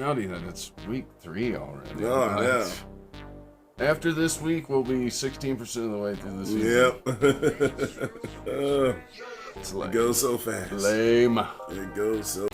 nutty that it's week 3 already. Oh, yeah. After this week, we'll be 16% of the way through the season. Yep. It goes so fast. Lame. It goes so.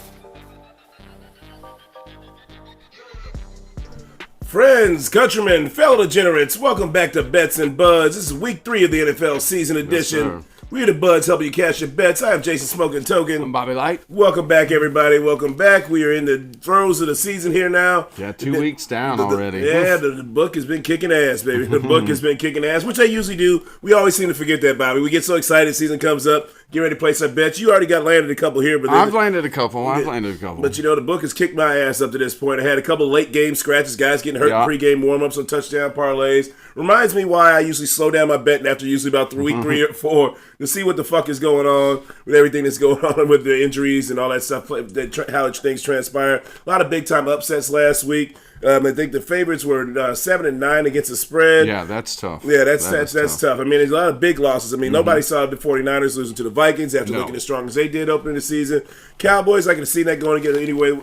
Friends, countrymen, fellow degenerates, welcome back to Bets and Buds. This is week 3 of the NFL season edition. Yes, we're the Buds helping you cash your bets. I am Jason Smoking Token. I'm Bobby Light. Welcome back, everybody. Welcome back. We are in the throes of the season here now. Yeah, 2 weeks down already. The book has been kicking ass, baby. The book has been kicking ass, which I usually do. We always seem to forget that, Bobby. We get so excited, season comes up, get ready to place our bets. You already got landed a couple here. But I've landed a couple. But, you know, the book has kicked my ass up to this point. I had a couple late game scratches, guys getting hurt in pregame warm-ups on touchdown parlays. Reminds me why I usually slow down my betting after usually about week 3 or 4 to see what the fuck is going on with everything that's going on with the injuries and all that stuff, how things transpire. A lot of big-time upsets last week. I think the favorites were 7-9 against the spread. Yeah, that's tough. Yeah, that's tough. I mean, there's a lot of big losses. I mean, nobody saw the 49ers losing to the Vikings after looking as strong as they did opening the season. Cowboys, I can see that going to get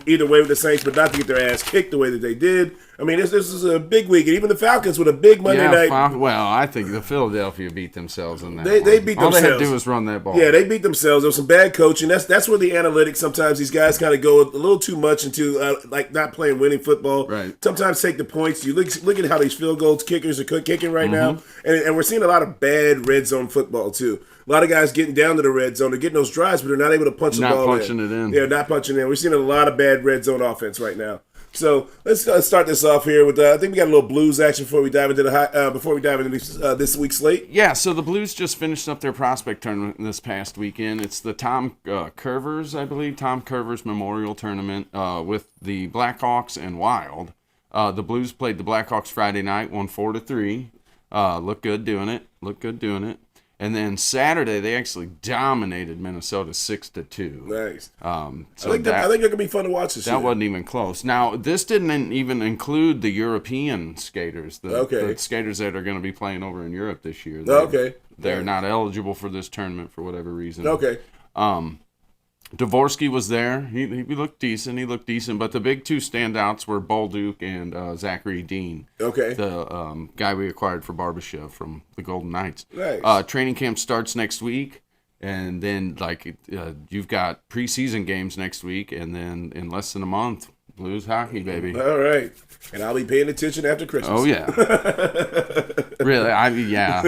either way with the Saints, but not to get their ass kicked the way that they did. I mean, this is a big week. And even the Falcons with a big Monday night. Well, I think the Philadelphia beat themselves in that They beat themselves. All they had to do was run that ball. Yeah, they beat themselves. There was some bad coaching. That's where the analytics, sometimes these guys kind of go a little too much into like not playing winning football. Right. Sometimes take the points. You look at how these field goals kickers are kicking right now. And we're seeing a lot of bad red zone football, too. A lot of guys getting down to the red zone. They're getting those drives, but they're not able to punch the ball in. Not punching it in. Yeah, not punching it in. We're seeing a lot of bad red zone offense right now. So let's start this off here with. I think we got a little Blues action before we dive into this week's slate. Yeah, so the Blues just finished up their prospect tournament this past weekend. It's the Tom Curvers, I believe, Tom Curvers Memorial Tournament with the Blackhawks and Wild. The Blues played the Blackhawks Friday night, won 4-3. Looked good doing it. And then Saturday, they actually dominated Minnesota 6-2. Nice. So I think they're going to be fun to watch this year. That wasn't even close. Now, this didn't even include the European skaters, the skaters that are going to be playing over in Europe this year. They're not eligible for this tournament for whatever reason. Okay. Dvorsky was there. He looked decent. But the big two standouts were Bolduc and Zachary Dean. Okay. The guy we acquired for Barbashev from the Golden Knights. Nice. Training camp starts next week. And then, you've got preseason games next week. And then in less than a month, Blues hockey, baby. All right. And I'll be paying attention after Christmas. Oh, yeah. Really? I get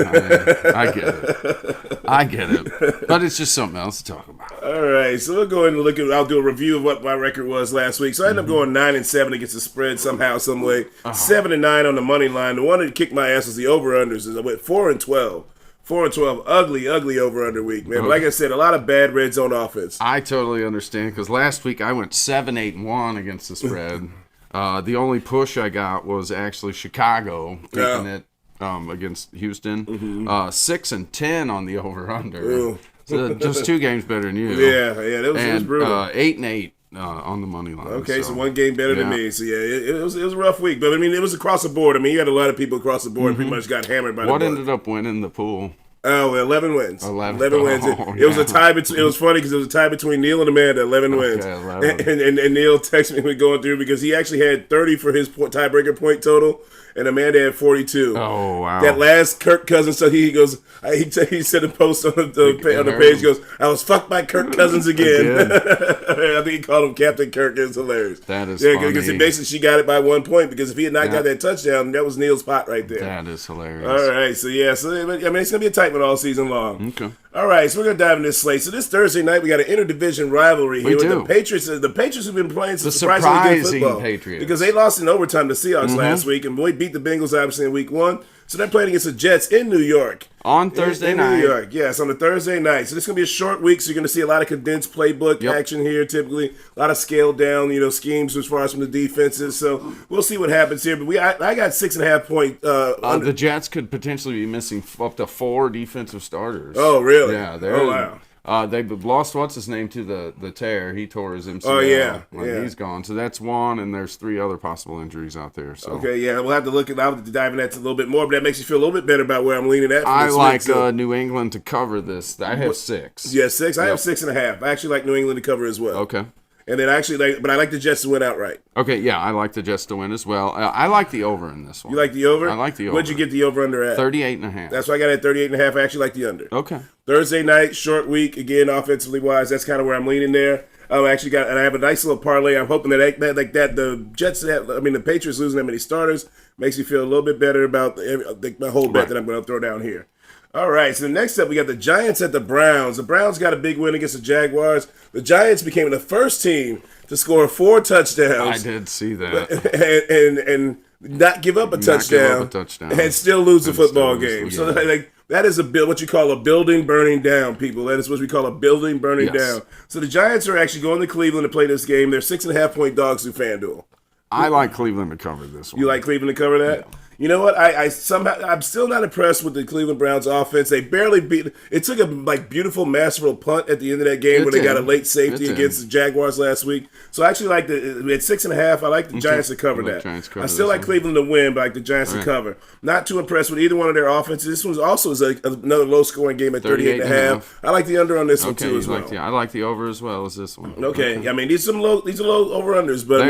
it. But it's just something else to talk about. All right. So we'll go ahead and I'll do a review of what my record was last week. So I ended up going 9-7 against the spread somehow, some way. 7-9 on the money line. The one that kicked my ass was the over-unders. I went 4-12. 4-12, ugly over-under week, man. But like I said, a lot of bad red zone offense. I totally understand, because last week I went 7-8-1 against the spread. The only push I got was actually Chicago taking it against Houston. 6-10 on the over-under. So just 2 games better than you. Yeah, that was brutal. 8-8 on the money line. Okay, so 1 game better than me. So yeah, it was a rough week, but I mean it was across the board. I mean you had a lot of people across the board pretty much got hammered by the book. What ended up winning the pool? Oh, 11 wins. 11 wins. It was a tie. It was funny because it was a tie between Neil and Amanda. 11 wins. 11. And Neil texted me going through because he actually had 30 for his tiebreaker point total, and Amanda had 42. Oh wow! That last Kirk Cousins. So he goes. He said a post on the page. He goes, I was fucked by Kirk Cousins again. I think he called him Captain Kirk. It was hilarious. That is funny. Because basically she got it by 1 point because if he had not got that touchdown, that was Neil's pot right there. That is hilarious. All right, so yeah, it's going to be a tight one all season long. Okay. All right, so we're going to dive into this slate. So this Thursday night, we got an interdivision rivalry here with the Patriots. The Patriots have been playing some surprisingly good football. Patriots. Because they lost in overtime to Seahawks last week, and we beat the Bengals obviously in week 1. So they're playing against the Jets in New York. On Thursday night. In New York, yes, on the Thursday night. So this is going to be a short week, so you're going to see a lot of condensed playbook action here typically. A lot of scaled down, schemes as far as from the defenses. So we'll see what happens here. But I got 6.5 point. The Jets could potentially be missing up to 4 defensive starters. Oh, really? Yeah. Oh, wow. They've lost what's his name to the tear. He tore his MCL. Oh yeah. He's gone. So that's 1, and there's 3 other possible injuries out there. So okay, yeah, we'll have to look at. I'll have to dive in that a little bit more, but that makes you feel a little bit better about where I'm leaning at. I like New England to cover this. I have 6. Yeah, 6. I have 6.5. I actually like New England to cover as well. Okay. And then but I like the Jets to win outright. Okay, yeah, I like the Jets to win as well. I like the over in this one. You like the over? I like the over. What'd you get the over under at? 38.5. That's why I got at 38.5. I actually like the under. Okay. Thursday night, short week again, offensively wise. That's kind of where I'm leaning there. I have a nice little parlay. I'm hoping that the Jets the Patriots losing that many starters makes me feel a little bit better about my whole bet that I'm going to throw down here. All right, so next up we got the Giants at the Browns. The Browns got a big win against the Jaguars. The Giants became the first team to score 4 touchdowns. I did see that. And not give up a touchdown. And still lose the football game. So that is what you call a building burning down, people. That is what we call a building burning down. So the Giants are actually going to Cleveland to play this game. They're 6.5-point dogs through FanDuel. I like Cleveland to cover this one. You like Cleveland to cover that? Yeah. You know what? I'm still not impressed with the Cleveland Browns offense. They barely beat. It took a beautiful, masterful punt at the end of that game when they got a late safety against the Jaguars last week. So I actually like we had 6.5. I like the Giants to cover that. I still like Cleveland to win, but I like the Giants to cover. Not too impressed with either one of their offenses. This one's also another low scoring game at 38.5. I like the under on this one too as well. I like the over as well as this one. Okay. I mean these are low over unders, but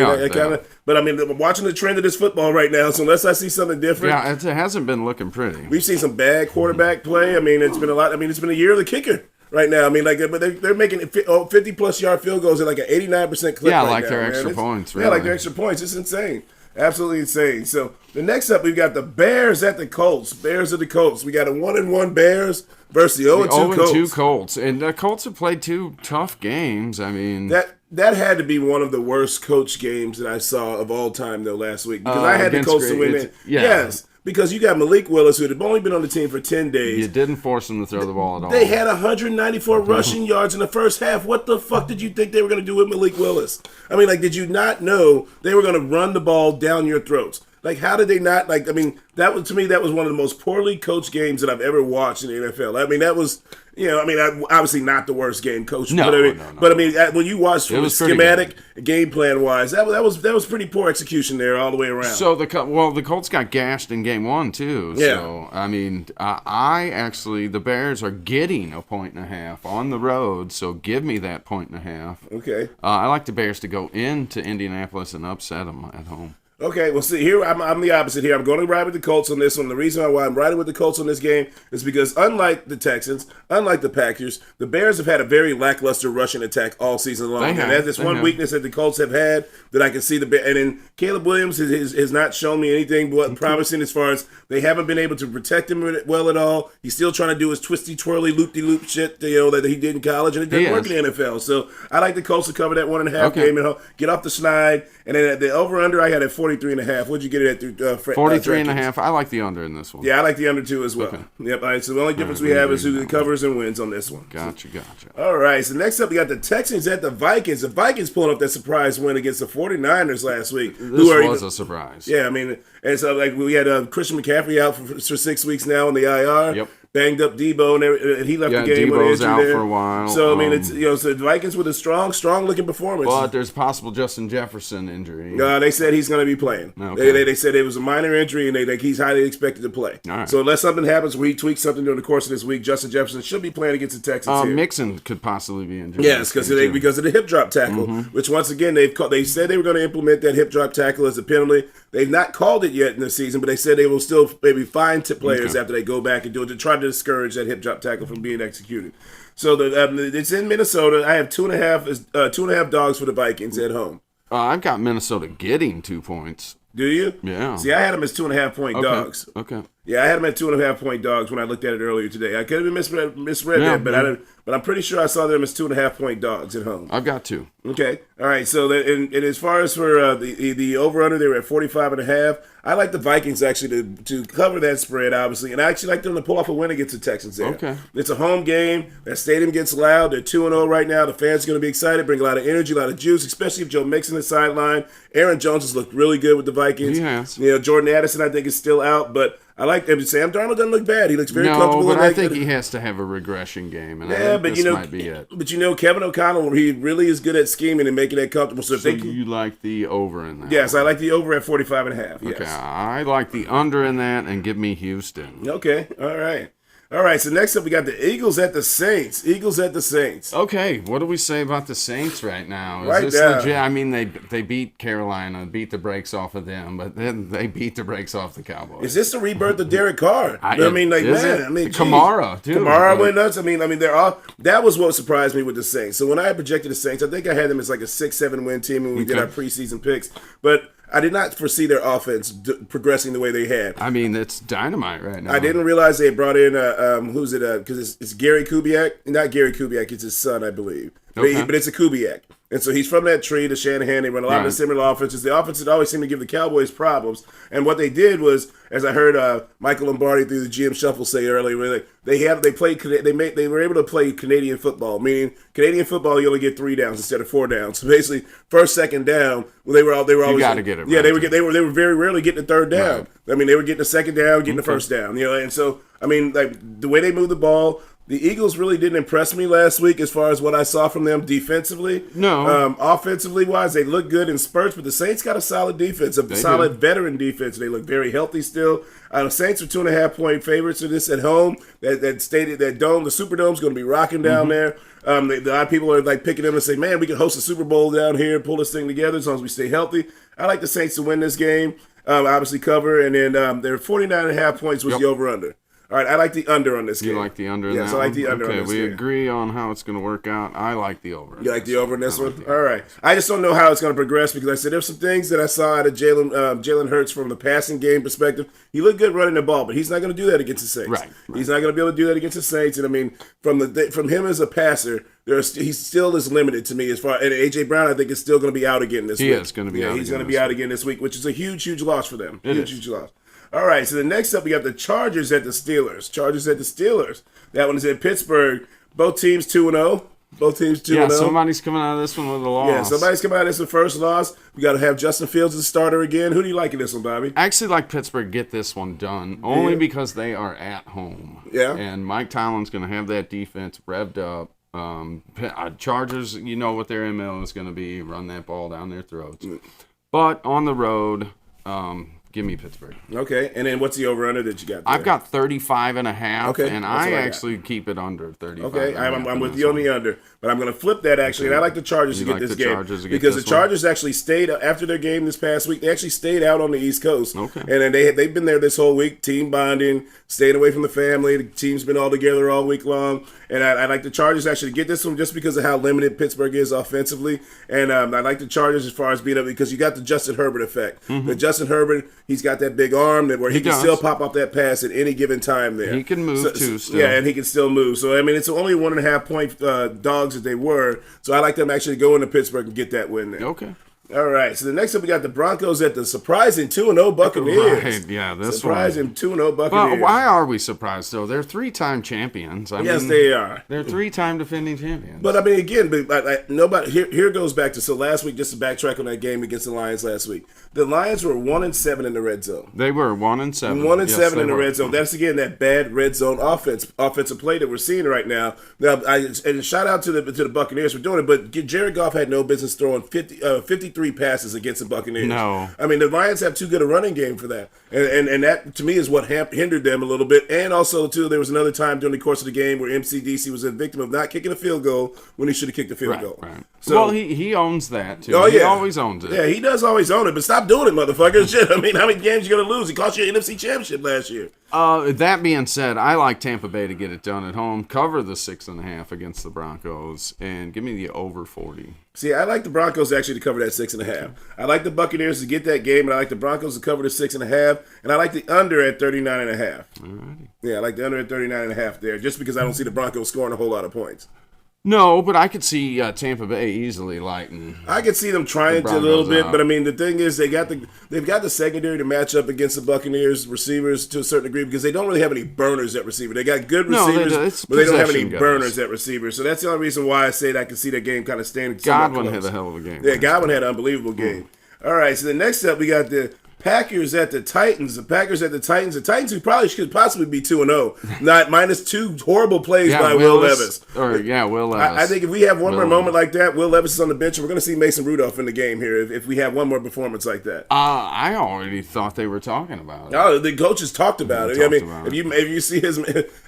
I'm watching the trend of this football right now. So unless I see something different. Yeah, it hasn't been looking pretty. We've seen some bad quarterback play. I mean, it's been a lot. I mean, it's been a year of the kicker right now. I mean, but they're making 50-plus yard field goals at like an 89% clip. Yeah, right like now, their man. extra points. Really. Yeah, like their extra points. It's insane. Absolutely insane. So the next up, we've got the Bears at the Colts. Bears at the Colts. We got a 1-1 Bears versus the 0-2 Colts. 0-2 Colts. And the Colts have played 2 tough games. I mean, that had to be one of the worst coach games that I saw of all time, though, last week. Because I had the Colts to win it. Yeah. Yes. Because you got Malik Willis, who had only been on the team for 10 days. You didn't force him to throw the ball at all. They had 194 rushing yards in the first half. What the fuck did you think they were going to do with Malik Willis? I mean, did you not know they were going to run the ball down your throats? How did they not? That was one of the most poorly coached games that I've ever watched in the NFL. I mean, that was, obviously not the worst game coached. No. But when you watch from schematic, game plan wise, that was pretty poor execution there all the way around. So the Colts got gashed in game 1 too. Yeah. So I mean, the Bears are getting 1.5 on the road. So give me that 1.5. Okay. I like the Bears to go into Indianapolis and upset them at home. Okay, well, see, here I'm the opposite here. I'm going to ride with the Colts on this one. The reason why I'm riding with the Colts on this game is because unlike the Texans, unlike the Packers, the Bears have had a very lackluster rushing attack all season long. And that's one weakness that the Colts have had that I can see. And then Caleb Williams has not shown me anything but promising as far as they haven't been able to protect him well at all. He's still trying to do his twisty, twirly, loop-de-loop shit that he did in college, and it didn't work in the NFL. So I like the Colts to cover that 1.5 game and get off the schneid. And then at the over-under, I had at 43.5. What'd you get it at? 43.5. I like the under in this one. Yeah, I like the under too as well. Okay. Yep. All right. So the only difference we have is who covers and wins on this one. Gotcha. All right. So next up, we got the Texans at the Vikings. The Vikings pulling up that surprise win against the 49ers last week. This was a surprise. Yeah, I mean, and so we had Christian McCaffrey out for 6 weeks now in the IR. Yep. Banged up Debo, and he left the game with an injury out there. for a while. So I mean, so the Vikings with a strong looking performance. But there's a possible Justin Jefferson injury. They said he's going to be playing. Okay. They said it was a minor injury, and he's highly expected to play. All right. So unless something happens where he tweaks something during the course of this week, Justin Jefferson should be playing against the Texans here. Mixon could possibly be injured. Yes, because of the hip drop tackle, which once again they said they were going to implement that hip drop tackle as a penalty. They've not called it yet in the season, but they said they will still maybe fine players after they go back and do it to try to discourage that hip drop tackle from being executed. So it's in Minnesota. I have 2.5 dogs for the Vikings at home. I've got Minnesota getting 2 points. Do you? Yeah. See, I had them as 2.5-point dogs. Okay. Yeah, I had them at 2.5-point dogs when I looked at it earlier today. I could have misread that, but I'm pretty sure I saw them as 2.5-point dogs at home. I've got 2. Okay. All right. So and as far as for the over-under, they were at 45.5. I like the Vikings actually to cover that spread, obviously, and I actually like them to pull off a win against the Texans there. Okay. It's a home game. That stadium gets loud. They're 2-0 right now. The fans are going to be excited, bring a lot of energy, a lot of juice, especially if Joe Mixon is sideline. Aaron Jones has looked really good with the Vikings. He has. Jordan Addison, I think, is still out, but I like him. Sam Darnold doesn't look bad. He looks very comfortable. But I think he has to have a regression game, and I think this might be it. But Kevin O'Connell, he really is good at scheming and making that comfortable. So you like the over in that? Yes, I like the over at 45.5. Yes. Okay, I like the under in that, and give me Houston. Okay, all right. All right, so next up we got the Eagles at the Saints. Eagles at the Saints. Okay, what do we say about the Saints right now? Is Right this now. legit? I mean, they beat Carolina, beat the brakes off of them, but then they beat the brakes off the Cowboys. Is this the rebirth of Derek Carr? Kamara, dude. Kamara went nuts. They're all. That was what surprised me with the Saints. So when I projected the Saints, I think I had them as like a 6-7 win team when we did our preseason picks, but I did not foresee their offense progressing the way they had. I mean, it's dynamite right now. I didn't realize they brought in who's it? Because it's Gary Kubiak, not Gary Kubiak. It's his son, I believe. Okay. But it's a Kubiak. And so he's from that tree, the Shanahan. They run a lot of the similar offenses. The offenses always seem to give the Cowboys problems. And what they did was, as I heard Michael Lombardi through the GM Shuffle say earlier, they were able to play Canadian football, meaning Canadian football you only get 3 downs instead of 4 downs. So basically, first, second down, they were always you got to get it. Yeah, right. they were very rarely getting the third down. Right. They were getting the second down, getting the first down. And so the way they moved the ball. The Eagles really didn't impress me last week as far as what I saw from them defensively. No. Offensively wise, they look good in spurts, but the Saints got a solid defense, solid veteran defense. They look very healthy still. The Saints are 2.5-point favorites for this at home. That dome, the Superdome's going to be rocking down there. A lot of people are like picking them and say, man, we can host a Super Bowl down here and pull this thing together as long as we stay healthy. I like the Saints to win this game, obviously cover, and then their 49.5 points was the over-under. All right, I like the under on this game. You like the under? Yes, I like the under on this game. Okay, we agree on how it's going to work out. I like the over. You like the over in this one? All right. I just don't know how it's going to progress because I said there's some things that I saw out of Jalen Hurts from the passing game perspective. He looked good running the ball, but he's not going to do that against the Saints. Right. He's not going to be able to do that against the Saints. And from him as a passer, he still is limited to me as far. And AJ Brown, I think, is still going to be out again this week. He is going to be out. He's going to be out again this week, which is a huge, huge loss for them. Huge loss. All right, so the next up, we got the Chargers at the Steelers. That one is at Pittsburgh. Both teams 2-0. Yeah, somebody's coming out of this one with a loss. Yeah, somebody's coming out of this one first loss. We got to have Justin Fields as a starter again. Who do you like in this one, Bobby? I actually like Pittsburgh get this one done, only because they are at home. Yeah. And Mike Tomlin's going to have that defense revved up. Chargers, you know what their MO is going to be, run that ball down their throats. But on the road, give me Pittsburgh. Okay, and then what's the over-under that you got there? I've got 35.5, okay, and I actually keep it under 35. Okay, I'm with you on the under, but I'm going to flip that actually, and I like the Chargers to get this game because the Chargers actually stayed after their game this past week. They actually stayed out on the East Coast, okay, and then they've been there this whole week, team bonding, staying away from the family. The team's been all together all week long, and I like the Chargers actually to get this one just because of how limited Pittsburgh is offensively, and I like the Chargers as far as being able because you got the Justin Herbert effect. The Justin Herbert, he's got that big arm where he can still pop off that pass at any given time there. He can move too still. Yeah, and he can still move. So, it's only 1.5 point dogs that they were. So I like them actually to go into Pittsburgh and get that win there. Okay. All right, so the next up we got the Broncos at the surprising 2-0 Buccaneers. Right, yeah, this surprising 2-0 Buccaneers. But why are we surprised, though? They're 3-time champions. Yes, they are. They're 3-time defending champions. But, again, nobody. Here goes back to, so last week, just to backtrack on that game against the Lions last week. The Lions were 1-7 in the red zone. They were 1-7. 1-7 in the red zone. That's, again, that bad red zone offensive play that we're seeing right now. And shout out to the Buccaneers for doing it, but Jared Goff had no business throwing 53 passes against the Buccaneers. No. The Lions have too good a running game for that. And that, to me, is what hindered them a little bit. And also, too, there was another time during the course of the game where MCDC was a victim of not kicking a field goal when he should have kicked the field goal. Right. So, well, he owns that, too. Oh, yeah. He always owns it. Yeah, he does always own it, but stop doing it, motherfucker. Shit, how many games you going to lose? He cost you an NFC championship last year. That being said, I like Tampa Bay to get it done at home, cover the 6.5 against the Broncos, and give me the over 40. See, I like the Broncos actually to cover that 6.5. I like the Buccaneers to get that game, and I like the Broncos to cover the 6.5, and I like the under at 39.5. Alrighty. Yeah, I like the under at 39.5 there, just because I don't see the Broncos scoring a whole lot of points. No, but I could see Tampa Bay easily lighting. I could see them trying to a little bit, but the thing is, they've got the secondary to match up against the Buccaneers receivers to a certain degree because they don't really have any burners at receiver. They got good receivers, but they don't have any burners at receiver. So that's the only reason why I say that I can see that game kind of standing. Godwin had a hell of a game. Yeah, Godwin had an unbelievable game. All right, so the next up we got the Packers at the Titans. The Packers at the Titans. The Titans who probably could possibly be 2-0. Not minus 2 horrible plays by Will Levis. Will Levis. I think if we have one more moment like that, Will Levis is on the bench, and we're going to see Mason Rudolph in the game here if we have one more performance like that. I already thought they were talking about it. Oh, the coaches talked about it. I mean, if you see his,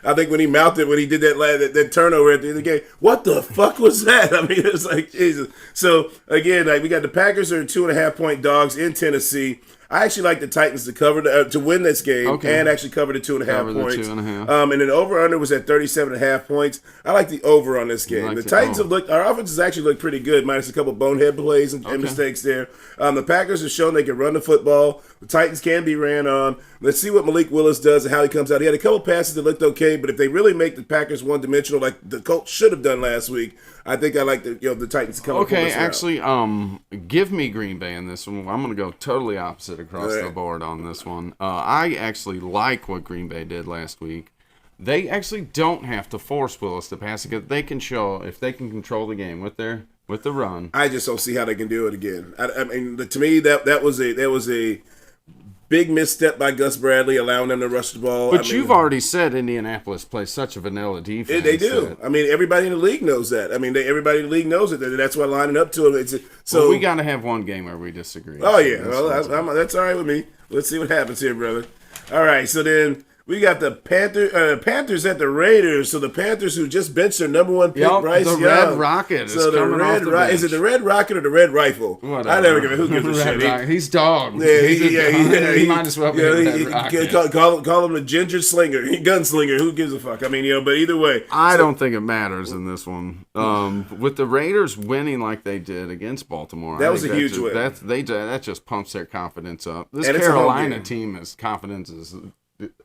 I think when he mouthed it when he did that turnover at the end of the game, what the fuck was that? I mean, it's like Jesus. So again, like we got the Packers are 2.5-point dogs in Tennessee. I actually like the Titans to cover to win this game and actually cover the 2.5 points. 2.5. And then over under was at 37.5 points. I like the over on this game. The Titans have looked. Our offense has actually looked pretty good, minus a couple bonehead plays and mistakes there. The Packers have shown they can run the football. The Titans can be ran on. Let's see what Malik Willis does and how he comes out. He had a couple passes that looked okay, but if they really make the Packers one-dimensional like the Colts should have done last week, I think I like the Titans to come up with this round. Actually, give me Green Bay in this one. I'm going to go totally opposite across the board on this one. I actually like what Green Bay did last week. They actually don't have to force Willis to pass it because they can show if they can control the game with the run. I just don't see how they can do it again. I mean, to me, that was a big misstep by Gus Bradley, allowing them to rush the ball. But you've already said Indianapolis plays such a vanilla defense. They do. I mean, everybody in the league knows that. I mean, everybody in the league knows it. That's why lining up to them. So we got to have one game where we disagree. Oh, yeah. Well, that's all right with me. Let's see what happens here, brother. All right, so then we got the Panthers at the Raiders. So the Panthers who just benched their number one pick, Bryce Young. Red Rocket is coming off the bench. Is it the Red Rocket or the Red Rifle? Whatever. I never give a who gives a shit. He's dog. Yeah, he might as well be Red Rocket. Call him the Ginger Slinger, Gunslinger. Who gives a fuck? I mean, but either way. I don't think it matters in this one. With the Raiders winning like they did against Baltimore. That was a huge win. That just pumps their confidence up. This Carolina team is confidence is...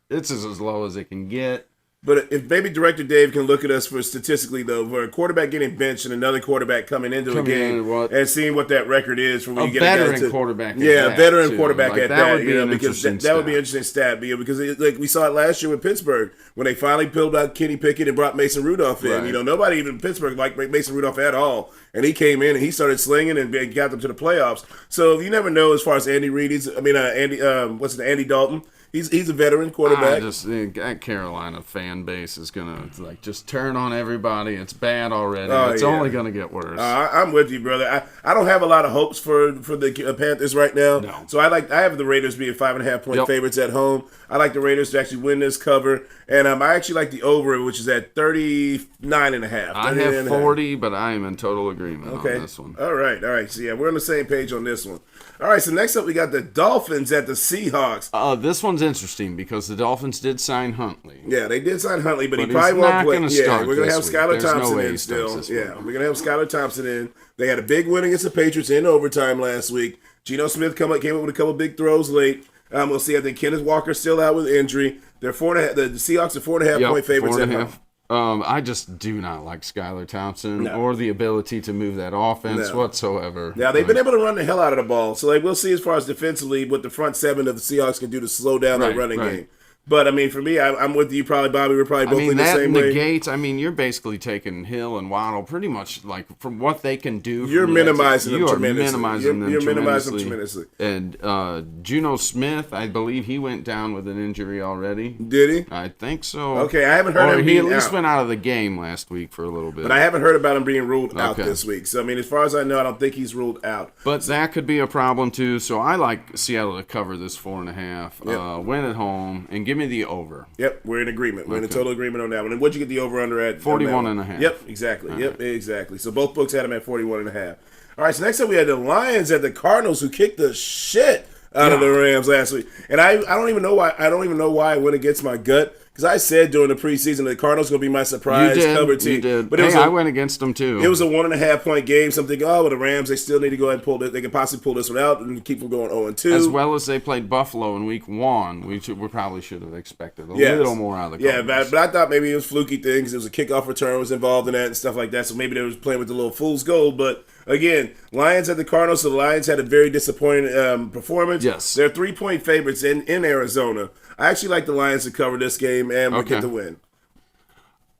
It's as low as it can get. But if maybe Director Dave can look at us for statistically, though, for a quarterback getting benched and another quarterback coming into a game and seeing what that record is for when you get a veteran quarterback. Yeah, a veteran quarterback at that. Would be because that would be an interesting stat. Because like we saw it last year with Pittsburgh when they finally peeled out Kenny Pickett and brought Mason Rudolph in. Right. Nobody even in Pittsburgh liked Mason Rudolph at all, and he came in and he started slinging and got them to the playoffs. So you never know as far as Andy Reid. Andy Dalton. He's a veteran quarterback. That Carolina fan base is gonna just turn on everybody. It's bad already. It's only gonna get worse. I'm with you, brother. I don't have a lot of hopes for the Panthers right now. No. So I have the Raiders being 5.5-point favorites at home. I like the Raiders to actually win this cover, and I actually like the over, which is at 39.5. I have 40, but I am in total agreement on this one. All right. So yeah, we're on the same page on this one. All right, so next up we got the Dolphins at the Seahawks. This one's interesting because the Dolphins did sign Huntley. Yeah, they did sign Huntley, but he probably won't play. Yeah, we're going to have Skylar Thompson in still. Yeah, we're going to have Skylar Thompson in. They had a big win against the Patriots in overtime last week. Geno Smith came up with a couple big throws late. We'll see. I think Kenneth Walker's still out with injury. They're 4.5. The Seahawks are 4.5-point favorites at home. I just do not like Skylar Thompson or the ability to move that offense whatsoever. Now, they've been able to run the hell out of the ball. So, we'll see as far as defensively what the front seven of the Seahawks can do to slow down the running game. But, I mean, for me, I'm with you probably, Bobby. We're probably both in the same way. Negates, you're basically taking Hill and Waddle pretty much, from what they can do. You're minimizing them tremendously. You're minimizing them tremendously. And Geno Smith, I believe he went down with an injury already. Did he? I think so. Okay, I haven't heard him being out. He at least went out of the game last week for a little bit. But I haven't heard about him being ruled out this week. So, as far as I know, I don't think he's ruled out. But that could be a problem, too. So, I like Seattle to cover this 4.5, win at home, and give me the over. Yep, we're in agreement. We're in a total agreement on that one. And what'd you get the over-under at? 41.5. Yep, exactly. Exactly. So both books had them at 41.5. All right, so next up we had the Lions at the Cardinals who kicked the shit out of the Rams last week. And I don't even know why I went against my gut. Because I said during the preseason the Cardinals going to be my surprise cover team. You did. But I went against them too. It was a 1.5-point game. So I'm thinking, the Rams, they still need to go ahead and pull it. They can possibly pull this one out and keep them going 0-2. As well as they played Buffalo in week 1. We probably should have expected a little more out of the Cardinals. But I thought maybe it was fluky things. There was a kickoff return was involved in that and stuff like that. So maybe they was playing with the little fool's gold. But again, Lions at the Cardinals. So the Lions had a very disappointing performance. Yes. They're 3-point favorites in Arizona. I actually like the Lions to cover this game and we'll get the win.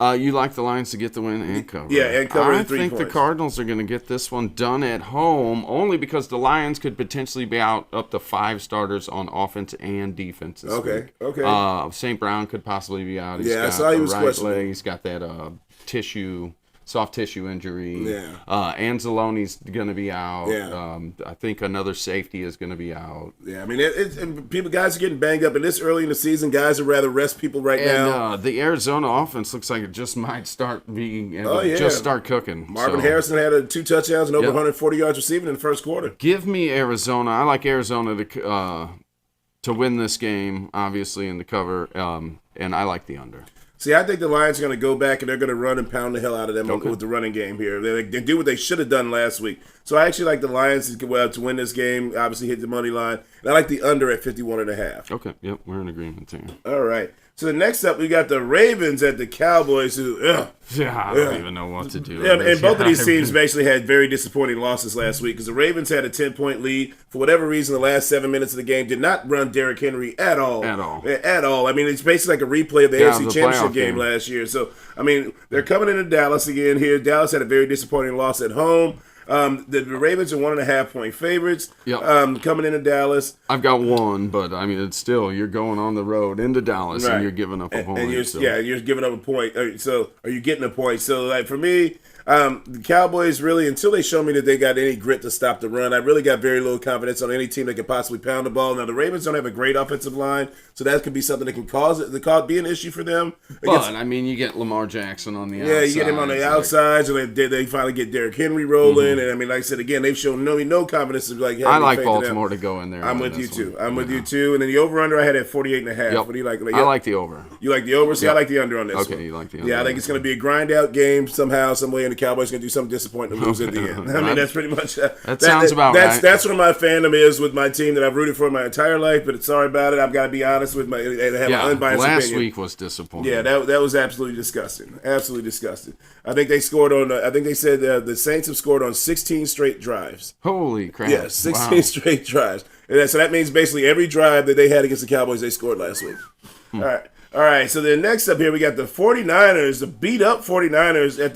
You like the Lions to get the win and cover. Yeah, and cover I the 3 think points. the Cardinals are going to get this one done at home, only because the Lions could potentially be out up to 5 starters on offense and defense this week. Okay. St. Brown could possibly be out. He's Yeah, I got saw he the was right questionable. leg. He's got that soft tissue injury. Yeah. Anzalone's going to be out. Yeah. I think another safety is going to be out. Yeah, I mean, guys are getting banged up, and this early in the season, guys would rather rest people now. And the Arizona offense looks like it just might start being just start cooking. Marvin Harrison had 2 touchdowns and over Yep. 140 yards receiving in the first quarter. Give me Arizona. I like Arizona to win this game, obviously, in the cover, and I like the under. See, I think the Lions are going to go back and they're going to run and pound the hell out of them with the running game here. They do what they should have done last week. So I actually like the Lions to win this game, obviously hit the money line. And I like the under at 51.5. Okay, yep, we're in agreement there. All right. So the next up, we got the Ravens at the Cowboys who, I don't even know what to do. Yeah, and both of these teams basically had very disappointing losses last week because the Ravens had a 10-point lead. For whatever reason, the last 7 minutes of the game did not run Derrick Henry at all. At all. I mean, it's basically like a replay of the AFC Championship game last year. So, I mean, they're coming into Dallas again here. Dallas had a very disappointing loss at home. The Ravens are 1.5-point favorites. Yep. Coming into Dallas. I've got one, but I mean, it's still you're going on the road into Dallas and you're giving up a point. And you're giving up a point. So are you getting a point? So like for me, the Cowboys really, until they show me that they got any grit to stop the run, I really got very little confidence on any team that could possibly pound the ball. Now the Ravens don't have a great offensive line, so that could be something that can be an issue for them. But I mean, you get Lamar Jackson on the outside. Yeah, you get him on the outsides, and they finally get Derrick Henry rolling. And I mean, like I said again, they've shown no confidence. I like Baltimore to go in there. I'm with you too. And then the over/under I had at 48.5. Yep. What do you like? I like the over. You like the over? See, I like the under on this one. Okay, you like the under. Yeah, I think it's going to be a grind-out game somehow, some way, and the Cowboys going to do something disappointing and lose at the end. I mean, that's pretty much that sounds about right. That's what my fandom is with my team that I've rooted for my entire life. But sorry about it. I've got to be honest with my unbiased last opinion. Week was disappointing. Yeah, that was absolutely disgusting. Absolutely disgusting. I think they scored on. I think they said the Saints have scored on 16 straight drives. Holy crap! Yeah, 16 straight drives. And so that means basically every drive that they had against the Cowboys, they scored last week. All right, so then next up here, we got the 49ers, the beat-up 49ers at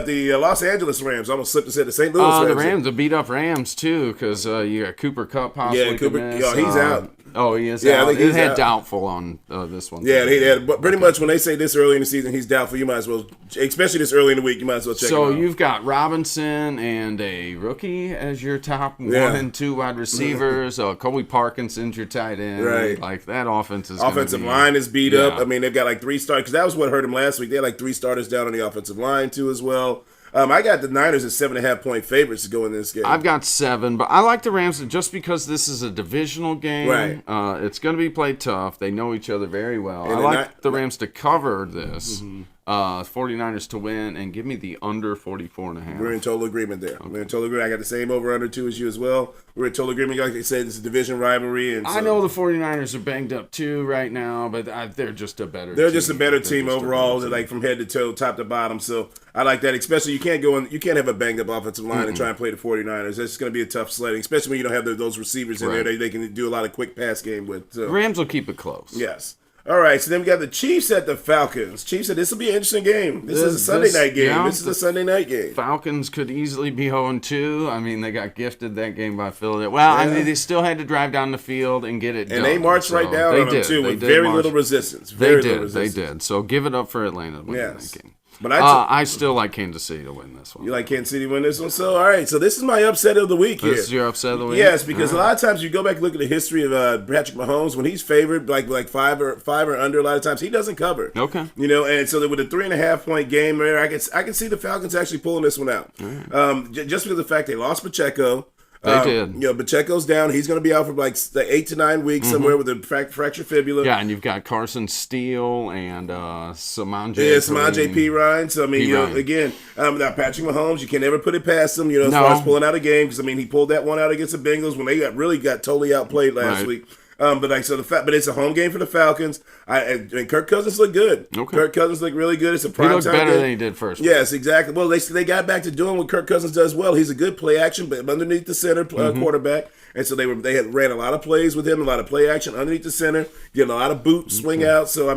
the Los Angeles Rams. I almost slipped and said the St. Louis Rams. The Rams, the beat-up Rams, too, because you got Cooper Kupp possibly. Yeah, Cooper, he's out. Oh, he is out. I think he's out. Doubtful on this one. Yeah, he had, but pretty much when they say this early in the season, he's doubtful, you might as well, especially this early in the week, you might as well check him out. So you've got Robinson and a rookie as your top 1 and 2 wide receivers. Colby Parkinson's your tight end. Right. Like, that offensive line is beat up. I mean, they've got like 3 starters, because that was what hurt them last week. They had like 3 starters down on the offensive line, too, as well. I got the Niners at 7.5-point favorites to go in this game. I've got 7, but I like the Rams just because this is a divisional game. Right. It's going to be played tough. They know each other very well. And I like the Rams to cover this. 49ers to win, and give me the under 44.5. We're in total agreement there. We're in total agreement. I got the same over/under 2 as you as well. We're in total agreement. Like I said, it's a division rivalry. And so, I know the 49ers are banged up too right now, but they're just a better team. They're just a better team overall, like from head to toe, top to bottom. So I like that. Especially you can't have a banged up offensive line and try and play the 49ers. That's going to be a tough sledding, especially when you don't have those receivers in there they can do a lot of quick pass game with. So. Rams will keep it close. Yes. All right, so then we got the Chiefs at the Falcons. Chiefs said this will be an interesting game. This is a Sunday night game. Yeah, this is a Sunday night game. Falcons could easily be 0-2. I mean, they got gifted that game by Philadelphia. Well, I mean, they still had to drive down the field and get it done. And they marched right down on them, too, with very little resistance. They did. So give it up for Atlanta to win that game. But I still like Kansas City to win this one. You like Kansas City to win this one? So, all right. So, this is my upset of the week here. This is your upset of the week? Yes, because a lot of times you go back and look at the history of Patrick Mahomes. When he's favored, like five or under, a lot of times he doesn't cover. Okay. You know, and so with a 3.5-point game there, I can see the Falcons actually pulling this one out. Right. Just because of the fact they lost Pacheco. They did. You know, Pacheco's down. He's going to be out for like 8 to 9 weeks somewhere with a fractured fibula. Yeah, and you've got Carson Steele and Samaj. Yeah, Samaj P. Ryan. So, I mean, again, now Patrick Mahomes, you can never put it past him, as far as pulling out a game. Because, I mean, he pulled that one out against the Bengals when they got totally outplayed last week. But it's a home game for the Falcons. And Kirk Cousins looked good. Okay. Kirk Cousins looked really good. It's a prime time game. He looked better than he did first. Yes, exactly. Well, they got back to doing what Kirk Cousins does well. He's a good play action, but underneath the center quarterback. And so they had ran a lot of plays with him, a lot of play action underneath the center, getting a lot of boot swing out. So I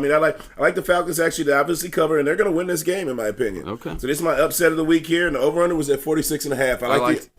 like the Falcons actually to obviously cover, and they're going to win this game in my opinion. Okay. So this is my upset of the week here, and the over under was at 46.5.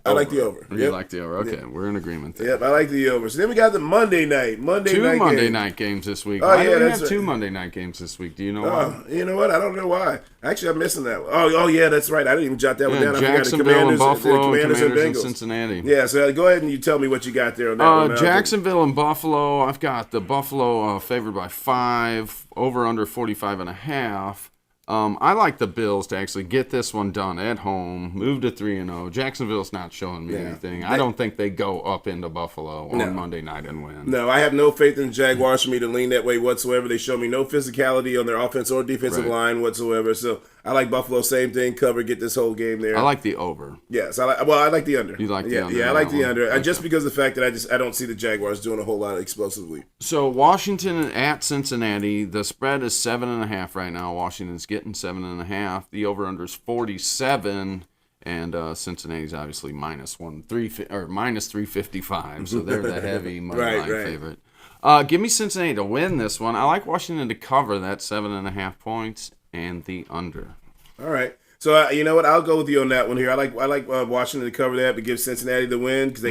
I like the over. You like the over? Okay, we're in agreement there. Yep, I like the over. So then we got the Monday night Two Monday night games this week. Why do we have two Monday night games this week? Do you know why? You know what? I don't know why. Actually, I'm missing that one. Oh yeah, that's right. I didn't even jot that one down. Jacksonville and Buffalo, Commanders and Bengals. Cincinnati. Yeah, so go ahead and you tell me what you got there on that one. Jacksonville and Buffalo. I've got the Buffalo favored by 5, over under 45.5. I like the Bills to actually get this one done at home, move to 3-0. Jacksonville's not showing me anything. I don't think they go up into Buffalo on Monday night and win. No, I have no faith in the Jaguars for me to lean that way whatsoever. They show me no physicality on their offense or defensive line whatsoever. So I like Buffalo, same thing, cover, get this whole game there. I like the over. Yes, I like the under. You like the under? Yeah, I like the under. Okay. Just because of the fact that I don't see the Jaguars doing a whole lot explosively. So Washington at Cincinnati, the spread is 7.5 right now. Washington's getting 7.5. The over under is 47. And Cincinnati's obviously minus 355, so they're the heavy money line favorite. Give me Cincinnati to win this one. I like Washington to cover that 7.5 points and the under. All right. So you know what? I'll go with you on that one here. I like Washington to cover that, but give Cincinnati the win because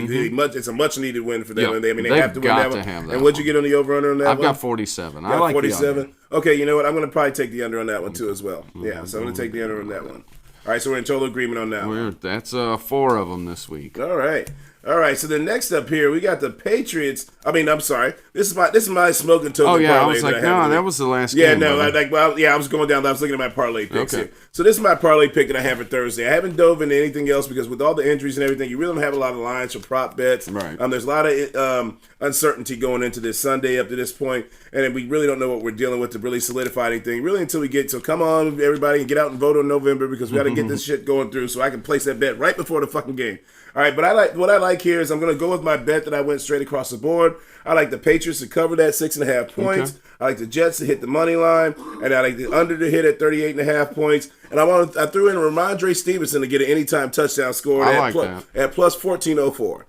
it's a much needed win for them. Yep. They have to win that one. And what'd you get on the over under on that one? I've got 47. I like 47. Okay, you know what? I'm going to probably take the under on that one too as well. Yeah, so I'm going to take the under on that one. All right, so we're in total agreement on that one. That's 4 of them this week. All right. So the next up here, we got the Patriots. I'm sorry. This is my smoking token. Oh yeah, I was like, no, that was the last game. Yeah, no, I was going down. I was looking at my parlay picks here. So this is my parlay pick that I have for Thursday. I haven't dove into anything else because with all the injuries and everything, you really don't have a lot of lines for prop bets. Right. There's a lot of uncertainty going into this Sunday up to this point, and we really don't know what we're dealing with to really solidify anything really until we get. So come on, everybody, and get out and vote on November because we got to get this shit going through so I can place that bet right before the fucking game. All right, but what I like here is I'm going to go with my bet that I went straight across the board. I like the Patriots to cover that 6.5 points. Okay. I like the Jets to hit the money line, and I like the under to hit at 38.5 points. And I threw in Ramondre Stevenson to get an anytime touchdown score at plus 1404.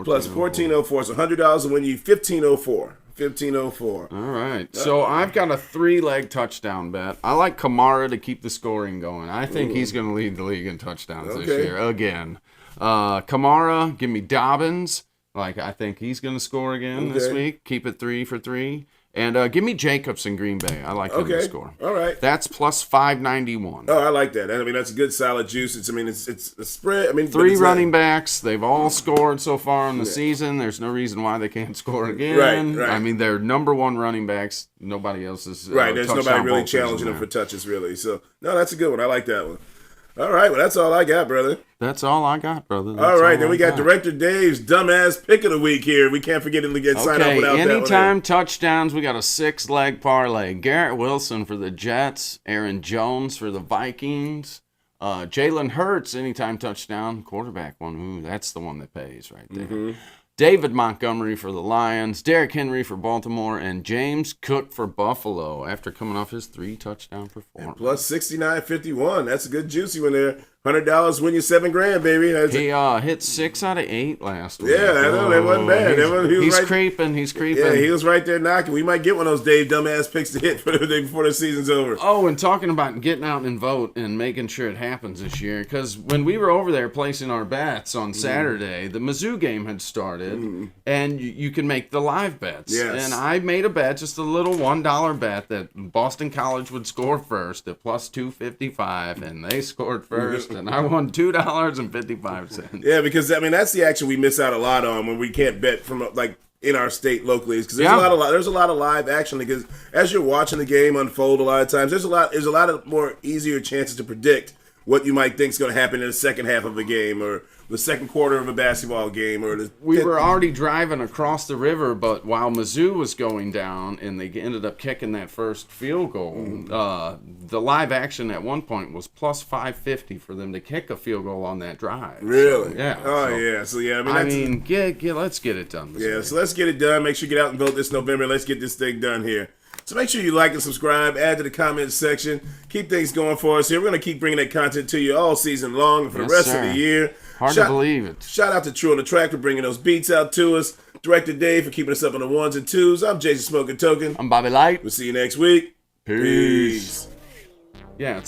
Plus 1404. So $100 will win you 1504. 1504. All right. So I've got a 3-leg touchdown bet. I like Kamara to keep the scoring going. I think he's going to lead the league in touchdowns this year again. Kamara, give me Dobbins. I think he's going to score again this week. Keep it 3 for 3. And give me Jacobs in Green Bay. I like him to score. All right. That's plus 591. Oh, I like that. That's a good solid juice. It's a spread. 3 running backs. They've all scored so far in the season. There's no reason why they can't score again. Right. They're number 1 running backs. Nobody else is. There's nobody really challenging them for touches, really. So, no, that's a good one. I like that one. All right, well, that's all I got, brother. That's all I got, brother. All right, then we got Director Dave's dumbass pick of the week here. We can't forget him to sign off without that one. Anytime touchdowns, we got a 6-leg parlay. Garrett Wilson for the Jets, Aaron Jones for the Vikings, Jalen Hurts, anytime touchdown, quarterback one. Ooh, that's the one that pays right there. Mm-hmm. David Montgomery for the Lions, Derrick Henry for Baltimore, and James Cook for Buffalo after coming off his 3-touchdown performance. And plus 69.51. That's a good juicy one there. $100 win you $7,000, baby. He hit 6 out of 8 last week. Yeah, I know that wasn't bad. He's creeping. Yeah, he was right there knocking. We might get one of those Dave dumbass picks to hit before the season's over. Oh, and talking about getting out and vote and making sure it happens this year, because when we were over there placing our bets on Saturday, the Mizzou game had started, and you can make the live bets. Yes. And I made a bet, just a little $1 bet that Boston College would score first at plus 255, and they scored first. And I won $2.55. Yeah, because that's the action we miss out a lot on when we can't bet from in our state locally, because there's a lot of live action, because as you're watching the game unfold, a lot of times there's a lot of more easier chances to predict what you might think is going to happen in the second half of a game or the second quarter of a basketball game. We were already driving across the river, but while Mizzou was going down and they ended up kicking that first field goal, the live action at one point was plus 550 for them to kick a field goal on that drive. Really? So, yeah. Let's get it done. So let's get it done. Make sure you get out and vote this November. Let's get this thing done here. So make sure you like and subscribe, add to the comments section, keep things going for us here. We're going to keep bringing that content to you all season long and for the rest of the year. Hard to believe it. Shout out to True on the Track for bringing those beats out to us. Director Dave for keeping us up on the ones and twos. I'm Jason Smoking Token. I'm Bobby Light. We'll see you next week. Peace. Yeah, it's